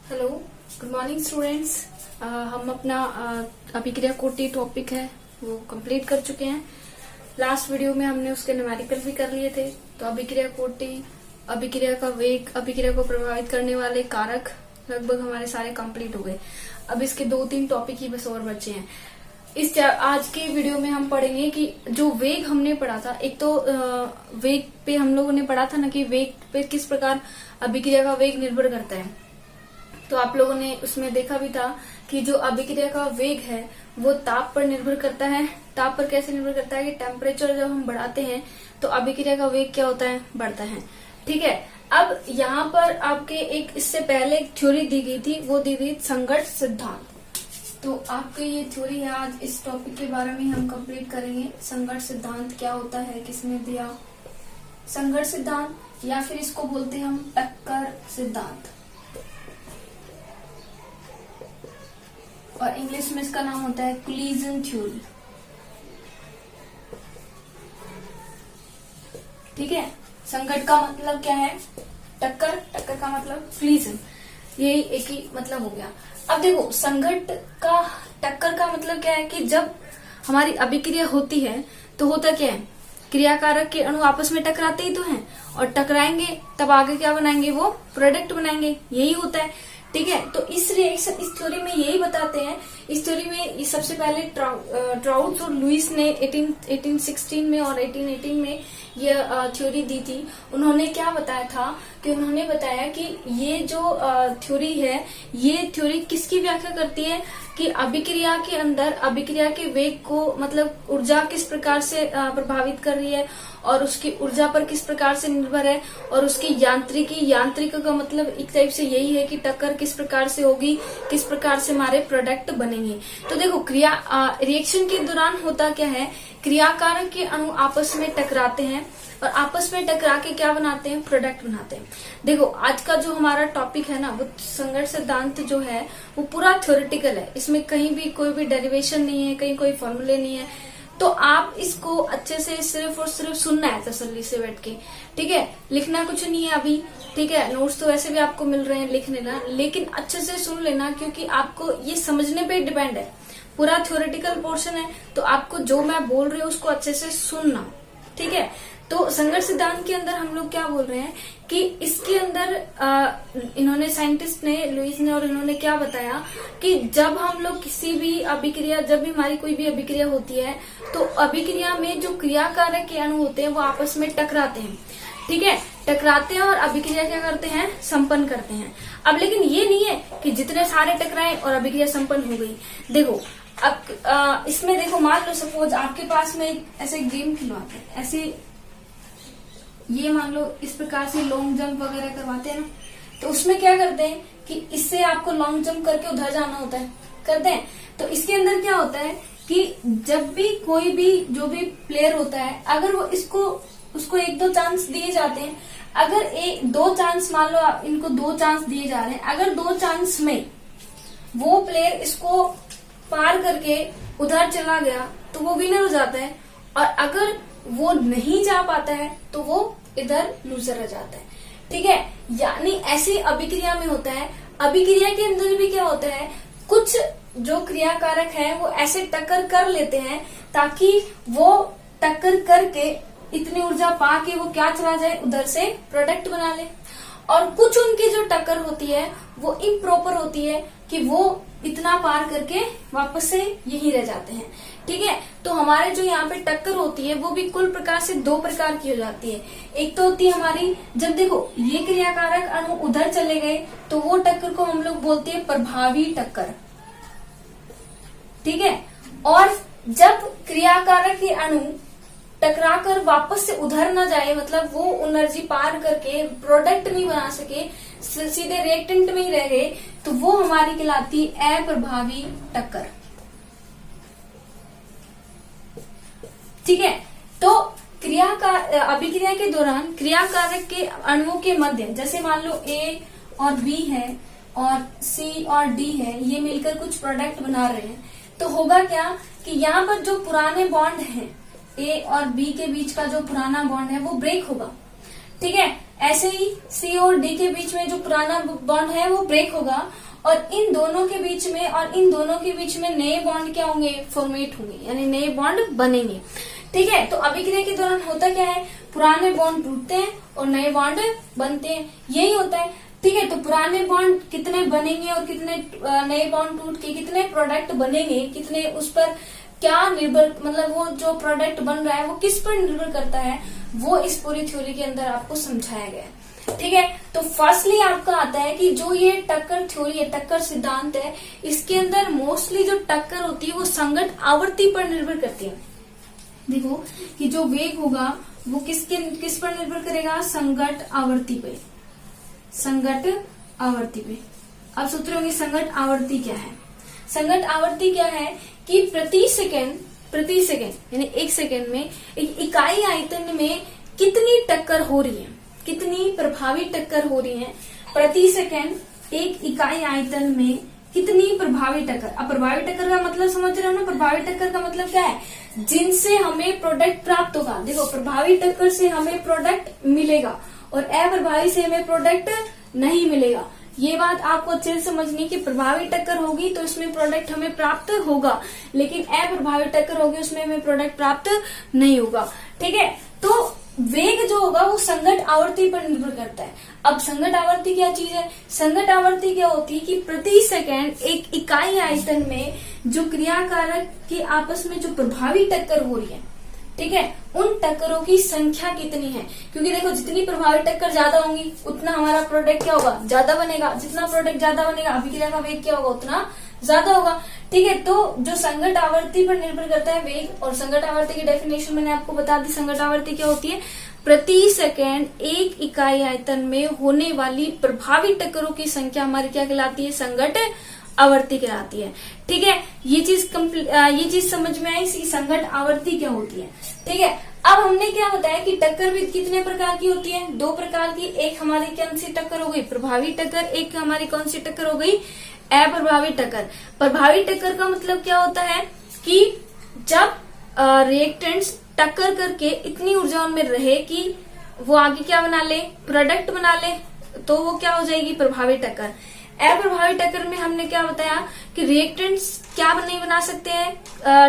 Hello, good morning students. हम अपना अभिक्रिया कोटि टॉपिक है वो कंप्लीट कर चुके हैं। लास्ट वीडियो में हमने उसके न्यूमेरिकल भी कर लिए थे। तो अभिक्रिया कोटि, अभिक्रिया का वेग, अभिक्रिया को प्रभावित करने वाले कारक लगभग हमारे सारे कंप्लीट हो गए। अब इसके 2-3 टॉपिक ही बस और बचे हैं। आज के वीडियो में हम पढ़ेंगे कि जो वेग हमने पढ़ा था, एक तो वेग पे हम लोगों ने पढ़ा था ना कि वेग पे किस प्रकार अभिक्रिया का वेग निर्भर करता है। तो आप लोगों ने उसमें देखा भी था कि जो अभिक्रिया का वेग है वो ताप पर निर्भर करता है। ताप पर कैसे निर्भर करता है कि टेम्परेचर जब हम बढ़ाते हैं तो अभिक्रिया का वेग क्या होता है, बढ़ता है। ठीक है। अब यहाँ पर आपके एक इससे पहले एक थ्योरी दी गई थी, वो दी गई संघर्ष सिद्धांत। तो आपके ये थ्योरी है, आज इस टॉपिक के बारे में हम कंप्लीट करेंगे। संघर्ष सिद्धांत क्या होता है, किसने दिया, संघर्ष सिद्धांत या फिर इसको बोलते हैं हम टक्कर सिद्धांत, और इंग्लिश में इसका नाम होता है कोलिजन थ्योरी। ठीक है। संघर्ष का मतलब क्या है, टक्कर, टक्कर का मतलब कोलिजन, यही एक ही मतलब हो गया। अब देखो, संघर्ष का, टक्कर का मतलब क्या है कि जब हमारी अभिक्रिया होती है तो होता क्या है, क्रियाकारक के अणु आपस में टकराते ही तो हैं, और टकराएंगे तब आगे क्या बनाएंगे, वो प्रोडक्ट बनाएंगे, यही होता है। ठीक है। तो इस रिएक्शन, इस थ्योरी में यही बताते हैं। इस थ्योरी में सबसे पहले ट्राउट्स और लुईस ने 1816 में और 1818 में ये थ्योरी दी थी। उन्होंने क्या बताया था कि उन्होंने बताया कि ये जो थ्योरी है, ये थ्योरी किसकी व्याख्या करती है कि अभिक्रिया के अंदर अभिक्रिया के वेग को, मतलब ऊर्जा किस प्रकार से प्रभावित कर रही है और उसकी ऊर्जा पर किस प्रकार से निर्भर है, और उसकी यांत्रिकी, यांत्रिक का मतलब एक टाइप से यही है कि टक्कर किस प्रकार से होगी, किस प्रकार से हमारे प्रोडक्ट बनेंगे। तो देखो, रिएक्शन के दौरान होता क्या है, क्रियाकारक के अणु आपस में टकराते हैं और आपस में टकरा के क्या बनाते हैं, प्रोडक्ट बनाते हैं। देखो, आज का जो हमारा टॉपिक है ना, वो संघर्ष सिद्धांत जो है वो पूरा थ्योरेटिकल है। इसमें कहीं भी कोई भी डेरिवेशन नहीं है, कहीं कोई फॉर्मूले नहीं है। तो आप इसको अच्छे से सिर्फ और सिर्फ सुनना है तसल्ली से बैठ के। ठीक है। लिखना कुछ नहीं है अभी। ठीक है। नोट्स तो वैसे भी आपको मिल रहे हैं, लिख लेना, लेकिन अच्छे से सुन लेना, क्योंकि आपको ये समझने पे डिपेंड है। पूरा थ्योरेटिकल पोर्शन है, तो आपको जो मैं बोल रही हूँ उसको अच्छे से सुनना। ठीक है। तो संघर्ष सिद्धांत के अंदर हम लोग क्या बोल रहे हैं कि इसके अंदर इन्होंने, साइंटिस्ट ने, लुईस ने, और इन्होंने क्या बताया कि जब हम लोग किसी भी अभिक्रिया, जब भी हमारी कोई भी अभिक्रिया होती है तो अभिक्रिया में जो क्रियाकारक के अणु होते हैं वो आपस में टकराते हैं। ठीक है। टकराते हैं और अभिक्रिया क्या करते हैं, संपन्न करते हैं। अब लेकिन ये नहीं है कि जितने सारे टकराए और अभिक्रिया संपन्न हो गई। देखो, अब इसमें देखो, मान लो सपोज आपके पास में ऐसे गेम खिलवाते हैं, ऐसे ये मान लो इस प्रकार से लॉन्ग जंप वगैरह करवाते हैं ना, तो उसमें क्या करते हैं कि इससे आपको लॉन्ग जंप करके उधर जाना होता है, करते हैं। तो इसके अंदर क्या होता है कि जब भी कोई भी जो भी प्लेयर होता है, अगर वो उसको 1-2 चांस दिए जाते हैं, अगर 1-2 चांस, मान लो इनको 2 चांस दिए जा रहे हैं, अगर 2 चांस में वो प्लेयर इसको पार करके उधर चला गया तो वो विनर हो जाता है, और अगर वो नहीं जा पाता है तो वो इधर लूजर रह जाता है। ठीक है। यानी ऐसी अभिक्रिया में होता है। अभिक्रिया के अंदर भी क्या होता है, कुछ जो क्रियाकारक है वो ऐसे टक्कर कर लेते हैं ताकि वो टक्कर करके इतनी ऊर्जा पा के वो क्या चला जाए, उधर से प्रोडक्ट बना ले। और कुछ उनकी जो टक्कर होती है वो इम्प्रॉपर होती है कि वो इतना पार करके वापस से यही रह जाते हैं। ठीक है। तो हमारे जो यहाँ पे टक्कर होती है वो भी कुल प्रकार से 2 प्रकार की हो जाती है। एक तो होती है हमारी, जब देखो ये क्रियाकारक अणु उधर चले गए तो वो टक्कर को हम लोग बोलते हैं प्रभावी टक्कर। ठीक है। और जब क्रियाकारक के अणु टकरा कर वापस से उधर न जाए, मतलब वो एनर्जी पार करके प्रोडक्ट नहीं बना सके, सीधे रिएक्टेंट में ही रह गए, तो वो हमारी कहलाती अप्रभावी टक्कर। ठीक है। तो अभिक्रिया के दौरान क्रियाकारक के अणुओं के मध्य, जैसे मान लो A और B है और C और D है, ये मिलकर कुछ प्रोडक्ट बना रहे हैं, तो होगा क्या कि यहाँ पर जो पुराने बॉन्ड हैं, A और B के बीच का जो पुराना बॉन्ड है वो ब्रेक होगा। ठीक है। ऐसे ही C और D के बीच में जो पुराना बॉन्ड है वो ब्रेक होगा और इन दोनों के बीच में नए बॉन्ड क्या होंगे, फॉर्मेट होंगे, यानी नए बॉन्ड बनेंगे। ठीक है, तो अभिक्रिया के दौरान होता क्या है, पुराने बॉन्ड टूटते हैं और नए बॉन्ड बनते हैं, यही होता है। ठीक है, तो पुराने बॉन्ड कितने बनेंगे और कितने नए बॉन्ड टूट के कितने प्रोडक्ट बनेंगे, कितने, उस पर क्या निर्भर, मतलब वो जो प्रोडक्ट बन रहा है वो किस पर निर्भर करता है, वो इस पूरी थ्योरी के अंदर आपको समझाया गया है। ठीक है, तो फर्स्टली आपका आता है कि जो ये टक्कर थ्योरी है, टक्कर सिद्धांत है, इसके अंदर मोस्टली जो टक्कर होती है वो संगत आवर्ती पर निर्भर करती है। देखो कि जो वेग होगा वो किस पर निर्भर करेगा, संगत आवर्ती पे, संगत आवर्ती पे। अब सोच रहे होंगे संगत आवर्ती क्या है। संगत आवर्ती क्या है कि प्रति सेकंड यानी एक सेकंड में एक इकाई आयतन में कितनी टक्कर हो रही है, कितनी प्रभावी टक्कर हो रही है, प्रति सेकंड एक इकाई आयतन में कितनी प्रभावी टक्कर। अब प्रभावी टक्कर का मतलब समझ रहे हो ना, प्रभावी टक्कर का मतलब क्या है, जिनसे हमें प्रोडक्ट प्राप्त होगा। देखो प्रभावी टक्कर से हमें प्रोडक्ट मिलेगा और अप्रभावी से हमें प्रोडक्ट नहीं मिलेगा। ये बात आपको अच्छे से समझनी कि प्रभावी टक्कर होगी तो इसमें प्रोडक्ट हमें प्राप्त होगा, लेकिन अप्रभावी टक्कर होगी उसमें हमें प्रोडक्ट प्राप्त नहीं होगा। ठीक है, तो वेग जो होगा वो संगत आवर्ती पर निर्भर करता है। अब संगत आवर्ती क्या चीज है, संगत आवर्ती क्या होती है कि प्रति सेकंड एक इकाई आयतन में जो क्रियाकारक के आपस में जो प्रभावी टक्कर हो रही है, ठीक है, उन टक्करों की संख्या कितनी है। क्योंकि देखो जितनी प्रभावी टक्कर ज्यादा होंगी उतना हमारा प्रोडक्ट क्या होगा, ज्यादा बनेगा। जितना प्रोडक्ट ज्यादा बनेगा अभिक्रिया का वेग क्या होगा, उतना ज्यादा होगा। ठीक है, तो जो संगत आवर्ती पर निर्भर करता है वेग, और संगत आवर्ती की डेफिनेशन मैंने आपको बता दी। संगत आवर्ती क्या होती है, प्रति सेकंड एक इकाई आयतन में होने वाली प्रभावी टक्करों की संख्या हमारी क्या कहलाती है, संगत आवर्ती कहलाती है। ठीक है, ये चीज समझ में आई कि संगत आवर्ती क्या होती है। ठीक है, अब हमने क्या बताया कि टक्कर भी कितने प्रकार की होती है, दो प्रकार की। एक हमारी कौन सी टक्कर हो गई, प्रभावी टक्कर, एक हमारी कौन सी टक्कर हो गई, अप्रभावी टक्कर। प्रभावी टक्कर का मतलब क्या होता है कि जब रिएक्टेंट्स टक्कर करके इतनी ऊर्जा उनमें रहे कि वो आगे क्या बना ले, प्रोडक्ट बना ले, तो वो क्या हो जाएगी, प्रभावी टक्कर। अप्रभावी टक्कर में हमने क्या बताया कि रिएक्टेंट्स क्या नहीं बना सकते हैं,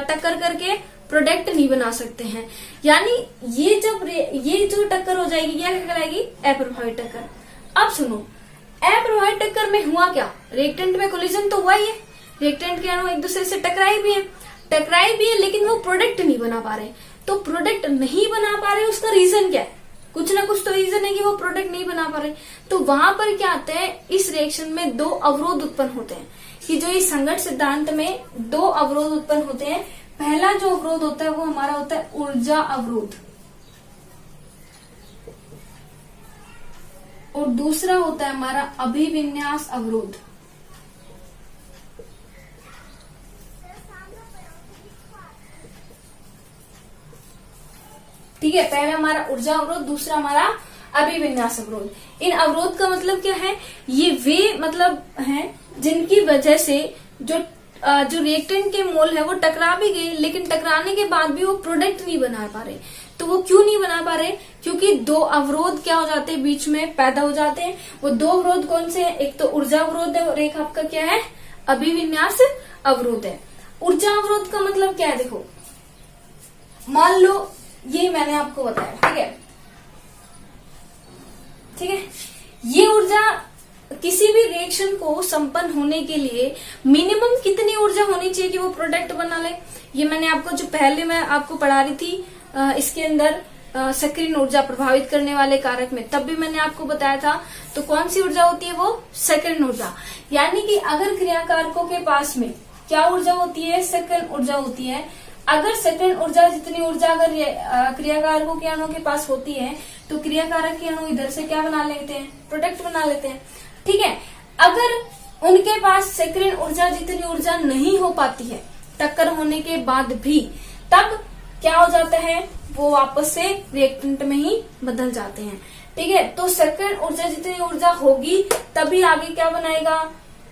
टक्कर करके प्रोडक्ट नहीं बना सकते हैं। यानी ये जो टक्कर हो जाएगी क्या कहलाएगी, अप्रभावी टक्कर। अब सुनो, अप्रभावी टक्कर में हुआ क्या, रिएक्टेंट में कोलिजन तो हुआ ही है, रिएक्टेंट के अणु एक दूसरे से टकराए भी है, लेकिन वो प्रोडक्ट नहीं बना पा रहे। तो प्रोडक्ट नहीं बना पा रहे उसका रीजन क्या है, कुछ ना कुछ तो रीजन है कि वो प्रोडक्ट नहीं बना पा रहे। तो वहां पर क्या आता है, इस रिएक्शन में दो अवरोध उत्पन्न होते हैं। कि जो इस संगत सिद्धांत में दो अवरोध उत्पन्न होते हैं। पहला जो अवरोध होता है वो हमारा होता है ऊर्जा अवरोध, और दूसरा होता है हमारा अभिविन्यास अवरोध। ठीक है, पहला हमारा ऊर्जा अवरोध, दूसरा हमारा अभिविन्यास अवरोध। इन अवरोध का मतलब क्या है, ये वे मतलब हैं जिनकी वजह से जो रिएक्टेंट के मोल है वो टकरा भी गए, लेकिन टकराने के बाद भी वो प्रोडक्ट नहीं बना पा रहे। तो वो क्यों नहीं बना पा रहे, क्योंकि दो अवरोध क्या हो जाते हैं, बीच में पैदा हो जाते हैं। वो दो अवरोध कौन से हैं, एक तो ऊर्जा अवरोध है और एक आपका क्या है, अभिविन्यास अवरोध है। ऊर्जा अवरोध का मतलब क्या है, देखो मान लो ये मैंने आपको बताया, ठीक है, ये ऊर्जा किसी भी रिएक्शन को संपन्न होने के लिए मिनिमम कितनी ऊर्जा होनी चाहिए कि वो प्रोडक्ट बना ले। ये मैंने आपको जो पहले मैं आपको पढ़ा रही थी इसके अंदर सक्रिय ऊर्जा प्रभावित करने वाले कारक में, तब भी मैंने आपको बताया था। तो कौन सी ऊर्जा होती है, वो सक्रिय ऊर्जा। यानी कि अगर क्रियाकारकों के पास में क्या ऊर्जा होती है, सक्रिय ऊर्जा होती है। अगर सक्रिय ऊर्जा जितनी ऊर्जा अगर क्रियाकारकों के अणुओं के पास होती है तो क्रियाकारक के अणु इधर से क्या बना लेते हैं, प्रोडक्ट बना लेते हैं। ठीक है, अगर उनके पास सक्रिय ऊर्जा जितनी ऊर्जा नहीं हो पाती है टक्कर होने के बाद भी, तब क्या हो जाता है, वो वापस से रिएक्टेंट में ही बदल जाते हैं। ठीक है, तो सक्रिय ऊर्जा जितनी ऊर्जा होगी तभी आगे क्या बनाएगा,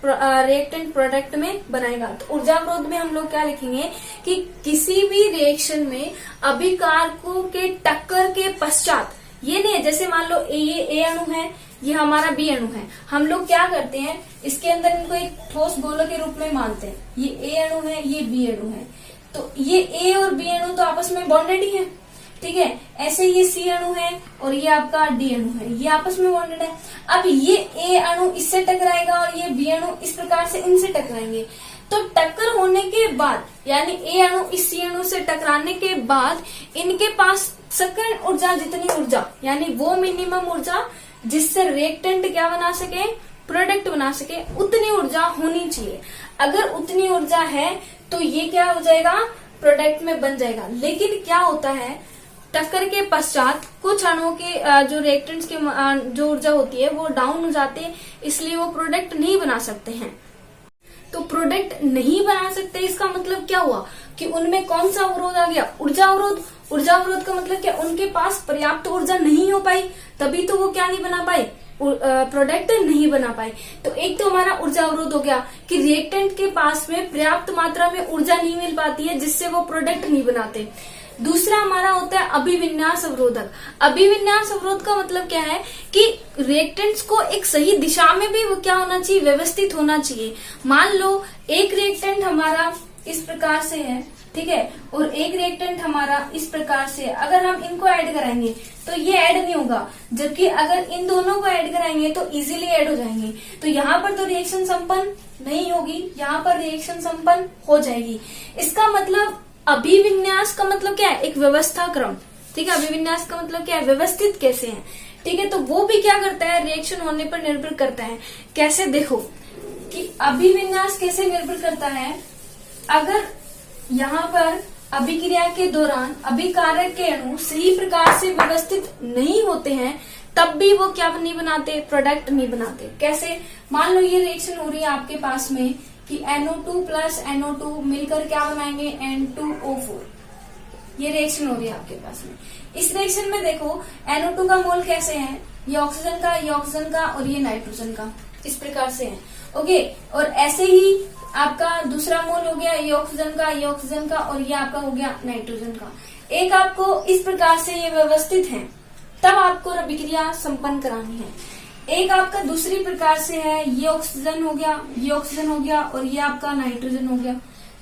रिएक्टेंट प्रोडक्ट में बनाएगा। तो ऊर्जा अवरोध में हम लोग क्या लिखेंगे कि किसी भी रिएक्शन में अभिकारकों के टक्कर के पश्चात ये नहीं है जैसे मान लो ये ए अणु है, ये हमारा बी अणु है, हम लोग क्या करते हैं इसके अंदर इनको एक ठोस गोलों के रूप में मानते हैं। ये ए अणु है, ये बी अणु है, तो ये ए और बी अणु तो आपस में बॉन्डेड ही है, ठीक है। ऐसे ये सी अणु है और ये आपका डी अणु है, ये आपस में बॉन्डेड है। अब ये ए अणु इससे टकराएगा और ये बी अणु इस प्रकार से इनसे टकराएंगे। तो टक्कर होने के बाद यानी ए अणु इस सी अणु से टकराने के बाद इनके पास सेकंड ऊर्जा जितनी ऊर्जा यानी वो मिनिमम ऊर्जा जिससे रिएक्टेंट क्या बना सके, प्रोडक्ट बना सके, उतनी ऊर्जा होनी चाहिए। अगर उतनी ऊर्जा है तो ये क्या हो जाएगा, प्रोडक्ट में बन जाएगा। लेकिन क्या होता है टक्कर के पश्चात कुछ अणुओं के जो रिएक्टेंट्स की जो ऊर्जा होती है वो डाउन हो जाते हैं, इसलिए वो प्रोडक्ट नहीं बना सकते हैं। तो प्रोडक्ट नहीं बना सकते इसका मतलब क्या हुआ कि उनमें कौन सा अवरोध आ गया, ऊर्जा अवरोध। ऊर्जा अवरोध का मतलब क्या, उनके पास पर्याप्त ऊर्जा नहीं हो पाई, तभी तो वो क्या नहीं बना पाए, प्रोडक्ट नहीं बना पाए। तो एक तो हमारा ऊर्जा अवरोध हो गया कि रिएक्टेंट के पास में पर्याप्त मात्रा में ऊर्जा नहीं मिल पाती है जिससे वो प्रोडक्ट नहीं बनाते। दूसरा हमारा होता है अभिविन्यास अवरोधक। अभिविन्यास अवरोध का मतलब क्या है कि रिएक्टेंट्स को एक सही दिशा में भी वो क्या होना चाहिए, व्यवस्थित होना चाहिए। मान लो एक रिएक्टेंट हमारा इस प्रकार से है, ठीक है, और एक रिएक्टेंट हमारा इस प्रकार से है। अगर हम इनको ऐड कराएंगे तो ये ऐड नहीं होगा, जबकि अगर इन दोनों को ऐड कराएंगे तो इजीली ऐड हो जाएंगे। तो यहाँ पर तो रिएक्शन संपन्न नहीं होगी, यहाँ पर रिएक्शन संपन्न हो जाएगी। इसका मतलब अभिविन्यास का मतलब क्या है, एक व्यवस्था क्रम, ठीक है। अभिविन्यास का मतलब क्या है, व्यवस्थित कैसे है, ठीक है। तो वो भी क्या करता है, रिएक्शन होने पर निर्भर करता है। कैसे, देखो कि अभिविन्यास कैसे निर्भर करता है। अगर यहाँ पर अभिक्रिया के दौरान अभिकारक के अणु सही प्रकार से व्यवस्थित नहीं होते हैं तब भी वो क्या नहीं बनाते, प्रोडक्ट नहीं बनाते। कैसे, मान लो ये रिएक्शन हो रही है आपके पास में कि NO2 प्लस NO2 मिलकर क्या बनाएंगे, N2O4। ये रिएक्शन हो रही है आपके पास में। इस रिएक्शन में देखो NO2 का मोल कैसे है, ये ऑक्सीजन का, ये ऑक्सीजन का और ये नाइट्रोजन का, इस प्रकार से है, ओके। और ऐसे ही आपका दूसरा मोल हो गया ये ऑक्सीजन का, ये ऑक्सीजन का और ये आपका हो गया नाइट्रोजन का। एक आपको इस प्रकार से ये व्यवस्थित है, तब आपको अभिक्रिया संपन्न करानी है। एक आपका दूसरी प्रकार से है, ये ऑक्सीजन हो गया, ये ऑक्सीजन हो गया और ये आपका नाइट्रोजन हो गया,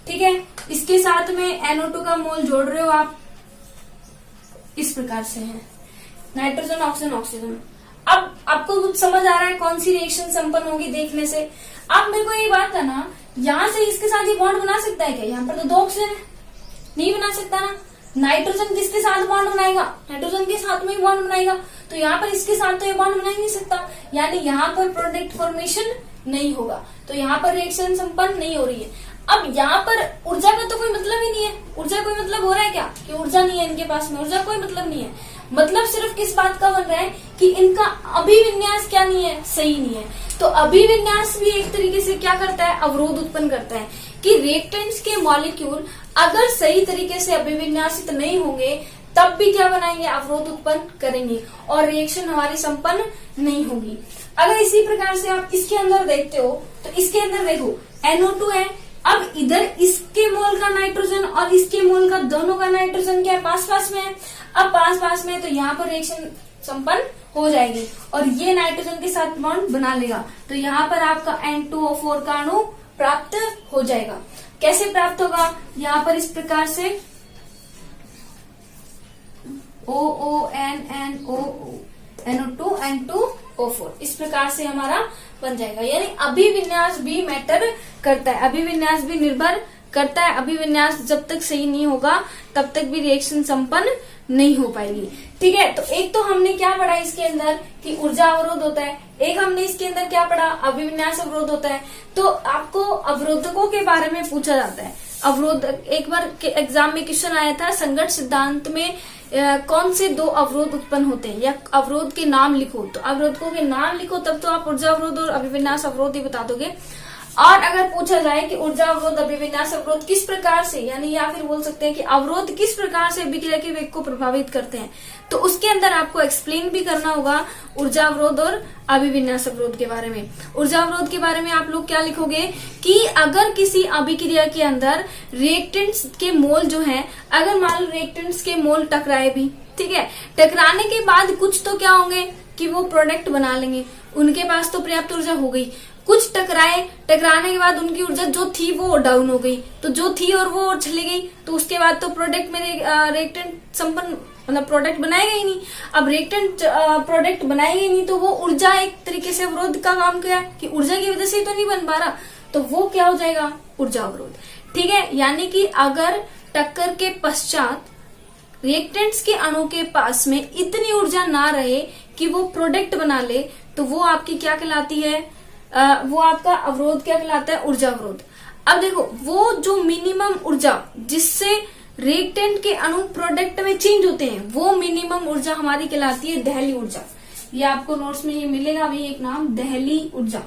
ठीक है। इसके साथ में NO2 का मोल जोड़ रहे हो आप, इस प्रकार से है, नाइट्रोजन ऑक्सीजन ऑक्सीजन। अब आपको कुछ समझ आ रहा है कौन सी रिएक्शन संपन्न होगी देखने से। अब मेरे को ये बात करना, यहाँ से इसके साथ ये बॉन्ड बना सकता है क्या, यहाँ पर तो 2 ऑक्सीजन है, नहीं बना सकता ना। नाइट्रोजन किसके साथ बॉन्ड बनाएगा, नाइट्रोजन के साथ में ही बॉन्ड बनाएगा, तो यहाँ पर इसके साथ तो ये बॉन्ड बना ही नहीं सकता, यानी यहाँ पर प्रोडक्ट फॉर्मेशन नहीं होगा, तो यहाँ पर रिएक्शन संपन्न नहीं हो रही है। अब यहाँ पर ऊर्जा का तो कोई मतलब ही नहीं है, ऊर्जा कोई मतलब हो रहा है क्या कि ऊर्जा नहीं है इनके पास में, ऊर्जा कोई मतलब नहीं है। मतलब सिर्फ किस बात का बन रहा है कि इनका अभिविन्यास क्या नहीं है, सही नहीं है। तो अभिविन्यास भी एक तरीके से क्या करता है, अवरोध उत्पन्न करता है कि रिएक्टेंट्स के मॉलिक्यूल अगर सही तरीके से अभिविन्यासित नहीं होंगे तब भी क्या बनाएंगे, अवरोध उत्पन्न करेंगे और रिएक्शन हमारी संपन्न नहीं होगी। अगर इसी प्रकार से आप इसके अंदर देखते हो तो इसके अंदर देखो NO2 है, अब इधर इसके मोल का नाइट्रोजन और इसके मोल का दोनों का नाइट्रोजन क्या है, पास पास में है। अब पास पास में तो यहाँ पर रिएक्शन संपन्न हो जाएगी और ये नाइट्रोजन के साथ बॉन्ड बना लेगा, तो यहाँ पर आपका N2O4 का अणु प्राप्त हो जाएगा। कैसे प्राप्त होगा, यहाँ पर इस प्रकार से OONNOO NO2 N2O4 इस प्रकार से हमारा बन जाएगा। यानी अभिविन्यास भी मैटर करता है, अभिविन्यास भी निर्भर करता है। अभिविन्यास जब तक सही नहीं होगा तब तक भी रिएक्शन संपन्न नहीं हो पाएगी, ठीक है। तो एक तो हमने क्या पढ़ा इसके अंदर कि ऊर्जा अवरोध होता है, एक हमने इसके अंदर क्या पढ़ा, अभिविन्यास अवरोध होता है। तो आपको अवरोधकों के बारे में पूछा जाता है। अवरोध एक बार के एग्जाम में क्वेश्चन आया था, संघट्ट सिद्धांत में कौन से 2 अवरोध उत्पन्न होते हैं या अवरोध के नाम लिखो। तो अवरोधकों के नाम लिखो तब तो आप ऊर्जा अवरोध और अभिविन्यास अवरोध ही बता दोगे। और अगर पूछा जाए कि ऊर्जा अवरोध अभिविन्यास अवरोध किस प्रकार से, यानी या फिर बोल सकते हैं कि अवरोध किस प्रकार से अभिक्रिया के वेग को प्रभावित करते हैं, तो उसके अंदर आपको एक्सप्लेन भी करना होगा ऊर्जा अवरोध और अभिविन्यास अवरोध के बारे में। ऊर्जा अवरोध के बारे में आप लोग क्या लिखोगे कि अगर किसी अभिक्रिया के अंदर रिएक्टेंट्स के मोल जो है, अगर मान लो रिएक्टेंट्स के मोल टकराए भी, ठीक है। टकराने के बाद कुछ तो क्या होंगे कि वो प्रोडक्ट बना लेंगे, उनके पास तो पर्याप्त ऊर्जा हो गई। कुछ टकराने के बाद उनकी ऊर्जा जो थी वो डाउन हो गई, तो जो थी और वो चली गई, तो उसके बाद तो प्रोडक्ट में रिएक्टेंट संपन्न मतलब प्रोडक्ट बनाएगा ही नहीं। अब रिएक्टेंट प्रोडक्ट बनाएगा ही नहीं तो वो ऊर्जा एक तरीके से अवरोध का काम किया कि ऊर्जा की वजह से तो नहीं बन पा रहा, तो वो क्या हो जाएगा, ऊर्जा अवरोध। ठीक है, यानी कि अगर टक्कर के पश्चात रिएक्टेंट्स के अणु के पास में इतनी ऊर्जा ना रहे कि वो प्रोडक्ट बना ले, तो वो आपकी क्या कहलाती है, वो आपका अवरोध क्या कहलाता है, ऊर्जा अवरोध। अब देखो, वो जो मिनिमम ऊर्जा जिससे रिएक्टेंट के अणु प्रोडक्ट में चेंज होते हैं, वो मिनिमम ऊर्जा हमारी कहलाती है दहली ऊर्जा। ये आपको नोट्स में ये मिलेगा भी एक नाम, दहली ऊर्जा।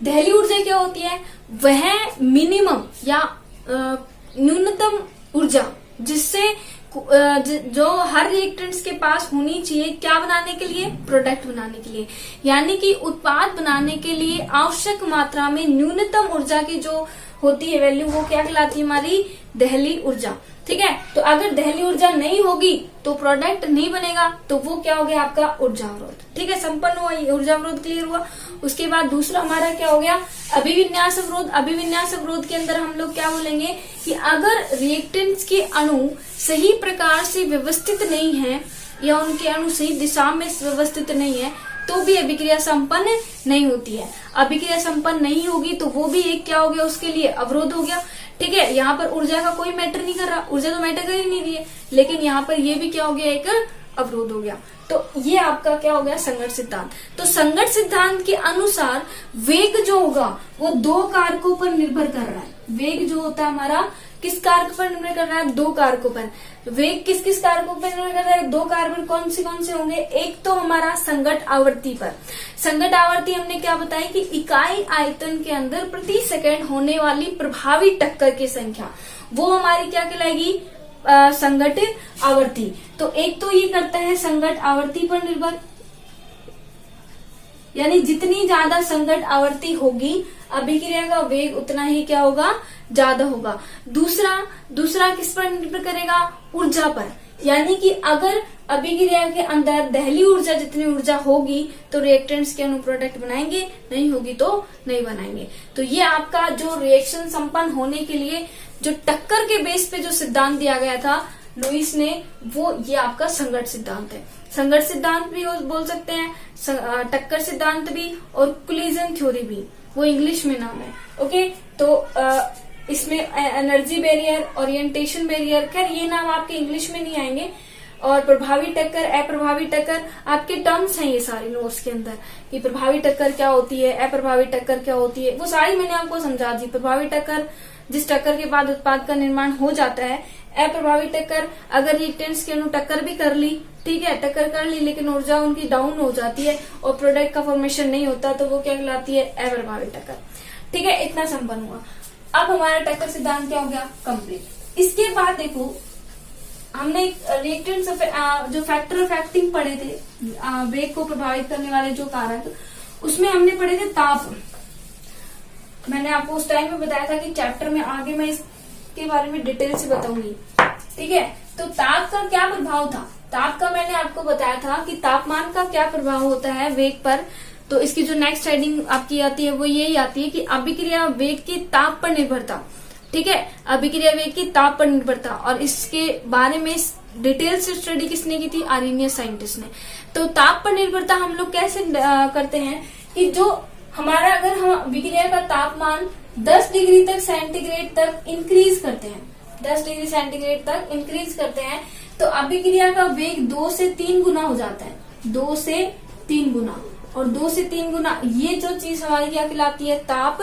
दहली ऊर्जा क्या होती है, वह मिनिमम या न्यूनतम ऊर्जा जिससे जो हर रिएक्टेंट्स के पास होनी चाहिए क्या बनाने के लिए, प्रोडक्ट बनाने के लिए, यानी कि उत्पाद बनाने के लिए आवश्यक मात्रा में न्यूनतम ऊर्जा की जो होती है वैल्यू, वो क्या कहलाती है, हमारी दहली ऊर्जा। ठीक है, तो अगर दहली ऊर्जा नहीं होगी तो प्रोडक्ट नहीं बनेगा, तो वो क्या हो गया, आपका ऊर्जा अवरोध। ठीक है, संपन्न हुआ, ये ऊर्जा अवरोध क्लियर हुआ। उसके बाद दूसरा हमारा क्या हो गया, अभिविन्यास अवरोध। अभिविन्यास अवरोध के अंदर हम लोग क्या बोलेंगे कि अगर रिएक्टेंट्स के अणु सही प्रकार से व्यवस्थित नहीं है या उनके अणु सही दिशा में व्यवस्थित नहीं है तो भी अभिक्रिया संपन्न नहीं होती है। अभिक्रिया संपन्न नहीं होगी तो वो भी एक क्या हो गया, उसके लिए अवरोध हो गया। ठीक है, यहाँ पर ऊर्जा का कोई मैटर नहीं कर रहा, ऊर्जा तो मैटर कर ही नहीं रही है, लेकिन यहाँ पर ये भी क्या हो गया, एक अवरोध हो गया। तो ये आपका क्या हो गया, संगत सिद्धांत। तो संगत सिद्धांत के अनुसार वेग जो होगा वो दो कारकों पर निर्भर कर रहा है। वेग जो होता है हमारा किस कारक पर निर्भर कर रहा है, दो कारकों पर। वेग किस किस कारकों पर निर्भर कर रहा है, दो कारक कौन से होंगे, एक तो हमारा संगत आवर्ती पर। संगत आवर्ती हमने क्या बताई कि इकाई आयतन के अंदर प्रति सेकंड होने वाली प्रभावी टक्कर की संख्या, वो हमारी क्या कहलाएगी, संगत आवर्ती। तो एक तो ये करता है संगत आवर्ती पर निर्भर, यानी जितनी ज्यादा संगत आवर्ती होगी अभिक्रिया का वेग उतना ही क्या होगा, ज्यादा होगा। दूसरा किस पर निर्भर करेगा, ऊर्जा पर, यानी कि अगर अभिक्रिया के अंदर दहली ऊर्जा जितनी ऊर्जा होगी तो रिएक्टेंट्स के अणु प्रोडक्ट बनाएंगे, नहीं होगी तो नहीं बनाएंगे। तो ये आपका जो रिएक्शन संपन्न होने के लिए जो टक्कर के बेस पे जो सिद्धांत दिया गया था लुईस ने, वो ये आपका संगत सिद्धांत है। संगत सिद्धांत भी बोल सकते हैं, टक्कर सिद्धांत भी, और कोलिजन थ्योरी भी, वो इंग्लिश में नाम है। ओके, तो इसमें एनर्जी बैरियर, ओरिएंटेशन बैरियर, खैर ये नाम आपके इंग्लिश में नहीं आएंगे, और प्रभावी टक्कर, अप्रभावी टक्कर, आपके टर्म्स हैं ये सारे नोट्स के अंदर कि प्रभावी टक्कर क्या होती है, अप्रभावी टक्कर क्या होती है, वो सारी मैंने आपको समझा दी। प्रभावी टक्कर जिस टक्कर के बाद उत्पाद का निर्माण हो जाता है। अप्रभावी टक्कर अगर रिएक्टेंट्स के अणु टक्कर भी कर ली, ठीक है, टक्कर कर ली लेकिन ऊर्जा उनकी डाउन हो जाती है और प्रोडक्ट का फॉर्मेशन नहीं होता, तो वो क्या कहलाती है, अप्रभावी टक्कर। ठीक है, इतना संपन्न हुआ। अब हमारा टक्कर सिद्धांत क्या हो गया, कंप्लीट। इसके बाद देखो हमने रिएक्टेंट्स जो फैक्टर ऑफ एक्टिंग पढ़े थे, वेग को प्रभावित करने वाले जो कारक, उसमें हमने पढ़े थे ताप। मैंने आपको उस टाइम में बताया था कि चैप्टर में आगे मैं इसके बारे में डिटेल से बताऊंगी। ठीक है, तो ताप का क्या प्रभाव था, ताप का मैंने आपको बताया था कि तापमान का क्या प्रभाव होता है वेग पर। तो इसकी जो नेक्स्ट हेडिंग आपकी आती है वो यही आती है कि अभिक्रिया वेग की ताप पर निर्भरता। ठीक है, अभिक्रिया वेग की ताप पर निर्भरता, और इसके बारे में डिटेल से स्टडी किसने की थी, आर्यनियस साइंटिस्ट ने। तो ताप पर निर्भरता हम लोग कैसे करते हैं कि जो हमारा, अगर हम अभिक्रिया का तापमान 10 डिग्री तक सेंटीग्रेड तक इंक्रीज करते हैं, 10 डिग्री सेंटीग्रेड तक इंक्रीज करते हैं, तो अभिक्रिया का वेग 2 से 3 गुना हो जाता है, 2 से 3 गुना। और 2 से 3 गुना ये जो चीज हमारी क्या कहलाती है, ताप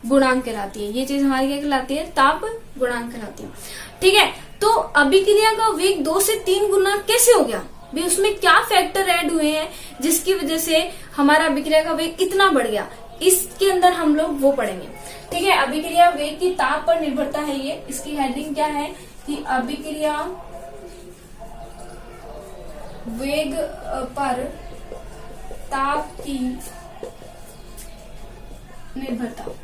गुणांक कहलाती है। ये चीज हमारी क्या कहलाती है, ताप गुणांक कहलाती है। ठीक है, तो अभिक्रिया का वेग 2 से 3 गुना कैसे हो गया भाई, उसमें क्या फैक्टर ऐड हुए हैं जिसकी वजह से हमारा अभिक्रिया का वेग इतना बढ़ गया, इसके अंदर हम लोग वो पढ़ेंगे। ठीक है, अभिक्रिया वेग की ताप पर निर्भरता है ये, इसकी हेडिंग क्या है कि अभिक्रिया वेग पर ताप की निर्भरता,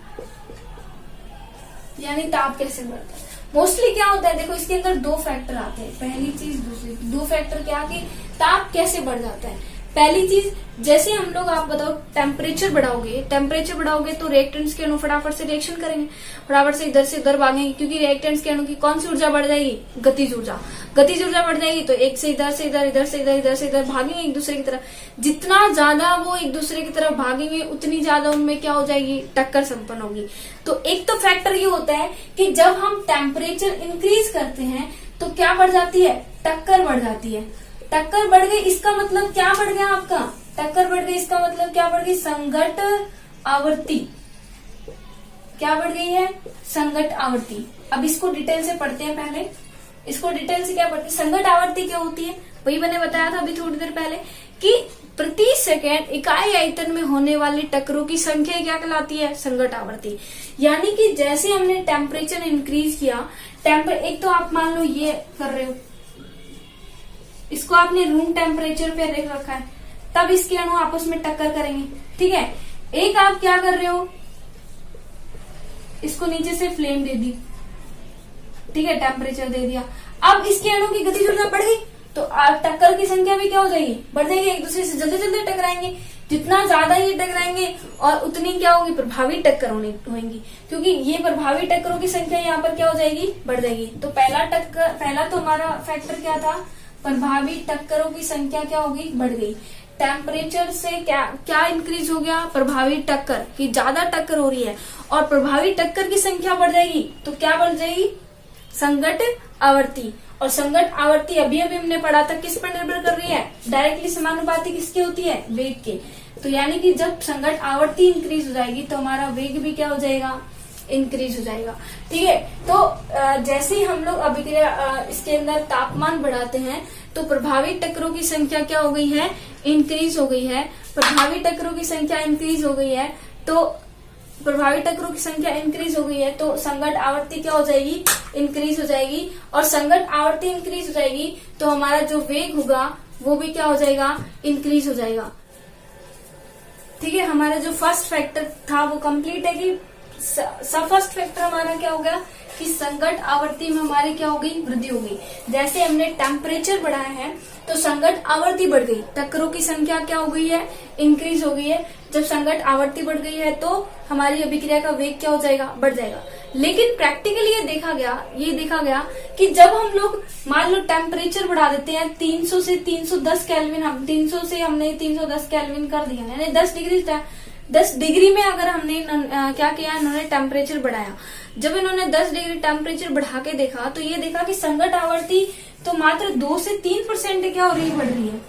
यानी ताप कैसे बढ़ता है। मोस्टली क्या होता है, देखो इसके अंदर दो फैक्टर आते हैं, पहली चीज दूसरी, दो फैक्टर क्या कि ताप कैसे बढ़ जाता है। पहली चीज, जैसे हम लोग, आप बताओ, टेम्परेचर बढ़ाओगे तो रिएक्टेंट्स के अणु फटाफट से रिएक्शन करेंगे, फटाफट से इधर भागेंगे, क्योंकि रिएक्टेंट्स के अणु की कौन सी ऊर्जा बढ़ जाएगी, गतिज ऊर्जा बढ़ जाएगी, तो एक से इधर से इधर भागेंगे एक दूसरे की तरफ। जितना ज्यादा वो एक दूसरे की तरफ भागेंगे उतनी ज्यादा उनमें क्या हो जाएगी, टक्कर संपन्न होगी। तो एक तो फैक्टर ये होता है कि जब हम टेम्परेचर इंक्रीज करते हैं तो क्या बढ़ जाती है, टक्कर बढ़ जाती है। टक्कर बढ़ गई, इसका मतलब क्या बढ़ गया आपका, टक्कर बढ़ गई, इसका मतलब क्या बढ़ गई, संघट्ट आवृत्ति। क्या बढ़ गई है, संघट्ट आवृत्ति। अब इसको डिटेल से पढ़ते हैं, पहले इसको डिटेल से क्या पढ़ते हैं। संघट्ट आवृत्ति क्या होती है, वही मैंने बताया था अभी थोड़ी देर पहले कि प्रति सेकेंड इकाई आयतन में होने वाली टक्करों की संख्या क्या कहलाती है, संघट्ट आवृत्ति। यानी कि जैसे हमने टेम्परेचर इंक्रीज किया, एक तो आप मान लो ये कर रहे हो, इसको आपने रूम टेम्परेचर पे रख रखा है, तब इसके अणु आपस में टक्कर करेंगे, ठीक है। एक आप क्या कर रहे हो, इसको नीचे से फ्लेम दे दी, ठीक है, टेम्परेचर दे दिया, अब इसके अणु की गतिज ऊर्जा बढ़ गई, तो टक्कर की संख्या भी क्या हो जाएगी, बढ़ जाएगी, एक दूसरे से जल्दी जल्दी टकराएंगे। जितना ज्यादा ये टकराएंगे और उतनी क्या होगी, प्रभावी टक्कर होंगी, क्योंकि ये प्रभावी टक्करों की संख्या यहाँ पर क्या हो जाएगी, बढ़ जाएगी। तो पहला तो हमारा फैक्टर क्या था, प्रभावी टक्करों की संख्या क्या होगी, बढ़ गई। टेम्परेचर से क्या इंक्रीज हो गया, प्रभावी टक्कर की ज्यादा टक्कर हो रही है और प्रभावी टक्कर की संख्या बढ़ जाएगी, तो क्या बढ़ जाएगी, संघट्ट आवृत्ति। और संघट्ट आवृत्ति अभी हमने पढ़ा था किस पर निर्भर कर रही है, डायरेक्टली समानुपाती किसकी होती है, वेग के। तो यानी कि जब संघट्ट आवृत्ति इंक्रीज हो जाएगी तो हमारा वेग भी क्या हो जाएगा, इंक्रीज हो जाएगा, ठीक है। तो जैसे ही हम लोग अभिक्रिया इसके अंदर तापमान बढ़ाते हैं तो प्रभावी टक्करों की संख्या क्या हो गई है, इंक्रीज हो गई है। प्रभावी टक्करों की संख्या इंक्रीज हो गई है, तो प्रभावी टक्करों की संख्या इंक्रीज हो गई है तो संघट्ट आवृत्ति क्या हो जाएगी, इंक्रीज हो जाएगी। और संघट्ट आवृत्ति इंक्रीज हो जाएगी तो हमारा जो वेग होगा वो भी क्या हो जाएगा, इंक्रीज हो जाएगा, ठीक है। हमारा जो फर्स्ट फैक्टर था वो कंप्लीट है कि फर्स्ट फैक्टर हमारा क्या हो गया कि संघट्ट आवृत्ति में हमारी क्या हो गई, वृद्धि हो गई। जैसे हमने टेम्परेचर बढ़ाया है तो संघट्ट आवृत्ति बढ़ गई, टक्करों की संख्या क्या हो गई है, इंक्रीज हो गई है। जब संघट्ट आवृत्ति बढ़ गई है तो हमारी अभिक्रिया का वेग क्या हो जाएगा, बढ़ जाएगा। लेकिन प्रैक्टिकली ये देखा गया कि जब हम लोग मान लो टेम्परेचर बढ़ा देते हैं 300 से 310 केल्विन, हम 300 से हमने 310 केल्विन कर दिया, यानी 10 डिग्री में अगर हमने क्या किया, इन्होंने टेम्परेचर बढ़ाया। जब इन्होंने 10 डिग्री टेम्परेचर बढ़ा के देखा तो ये देखा कि संघट्ट आवृत्ति तो मात्र 2 से 3% क्या हो रही, बढ़ रही है।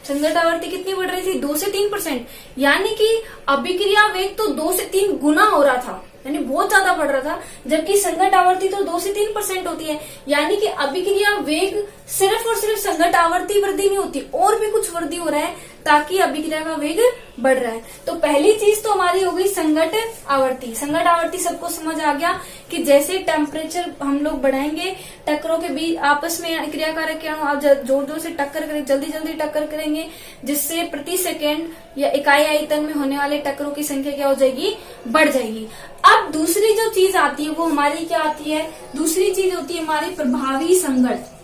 संघट्ट आवृत्ति कितनी बढ़ रही थी, 2 से 3%, यानी कि अभिक्रिया वेग तो 2 से 3 गुना हो रहा था, यानी बहुत ज्यादा बढ़ रहा था। जबकि संघट्ट आवृत्ति तो 2 से 3% होती है, यानी कि अभिक्रिया वेग सिर्फ और सिर्फ संघट्ट आवृत्ति वृद्धि नहीं होती, और भी कुछ वृद्धि हो रहा है ताकि अभिक्रिया का वेग बढ़ रहा है। तो पहली चीज तो हमारी हो गई संघट्ट आवृत्ति। संघट्ट आवृत्ति सबको समझ आ गया कि जैसे टेम्परेचर हम लोग बढ़ाएंगे, टक्करों के बीच आपस में क्रियाकारक के अणु जोर जोर से टक्कर करेंगे, जल्दी जल्दी टक्कर करेंगे, जिससे प्रति सेकेंड या इकाई आयतन में होने वाले टक्करों की संख्या क्या हो जाएगी, बढ़ जाएगी। अब दूसरी जो चीज आती है वो हमारी क्या आती है, दूसरी चीज होती है हमारी प्रभावी संघट्ट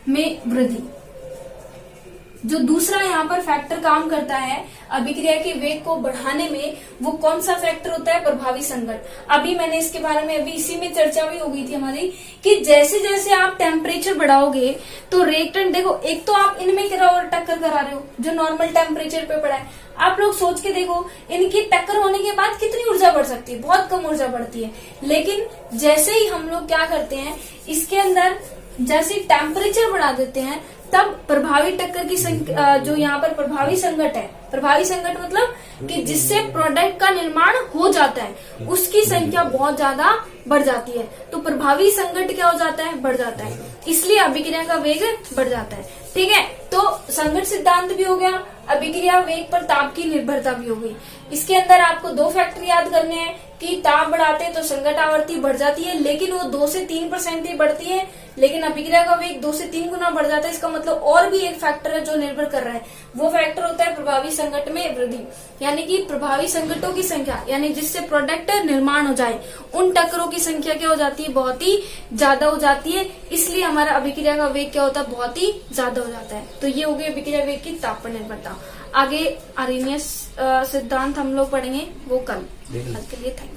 में वृद्धि। जो दूसरा यहाँ पर फैक्टर काम करता है अभिक्रिया के वेग को बढ़ाने में, वो कौन सा फैक्टर होता है, प्रभावी संघट्ट। अभी मैंने इसके बारे में अभी इसी में चर्चा भी हो गई थी हमारी कि जैसे जैसे आप टेम्परेचर बढ़ाओगे तो रिएक्टेंट, देखो एक तो आप इनमें टक्कर करा रहे हो जो नॉर्मल टेम्परेचर पे पड़ा है। आप लोग सोच के देखो, इनकी टक्कर होने के बाद कितनी ऊर्जा बढ़ सकती है, बहुत कम ऊर्जा बढ़ती है। लेकिन जैसे ही हम लोग क्या करते हैं, इसके अंदर जैसे टेम्परेचर बढ़ा देते हैं तब प्रभावी टक्कर की संख्या, जो यहाँ पर प्रभावी संघट्ट है, प्रभावी संघट्ट मतलब कि जिससे प्रोडक्ट का निर्माण हो जाता है, उसकी संख्या बहुत ज्यादा बढ़ जाती है। तो प्रभावी संघट्ट क्या हो जाता है, बढ़ जाता है, इसलिए अभिक्रिया का वेग बढ़ जाता है, ठीक है। तो संघट्ट सिद्धांत भी हो गया, अभिक्रिया वेग पर ताप की निर्भरता भी हो गई। इसके अंदर आपको दो फैक्टर याद करने हैं कि ताप बढ़ाते हैं तो संघट आवर्ती बढ़ जाती है, लेकिन वो 2 से 3% ही बढ़ती है, लेकिन अभिक्रिया का वेग 2 से 3 गुना बढ़ जाता है। इसका मतलब और भी एक फैक्टर है जो निर्भर कर रहा है, वो फैक्टर होता है प्रभावी संघट में वृद्धि, यानी कि प्रभावी संघटों की संख्या, यानी जिससे प्रोडक्ट निर्माण हो जाए, उन टक्करों की संख्या क्या हो जाती है, बहुत ही ज्यादा हो जाती है। इसलिए हमारा अभिक्रिया का वेग क्या होता है, बहुत ही ज्यादा हो जाता है। तो ये हो गई अभिक्रिया वेग की ताप पर निर्भरता। आगे आर्रहेनियस सिद्धांत हम लोग पढ़ेंगे, वो कल के लिए थैंक यू।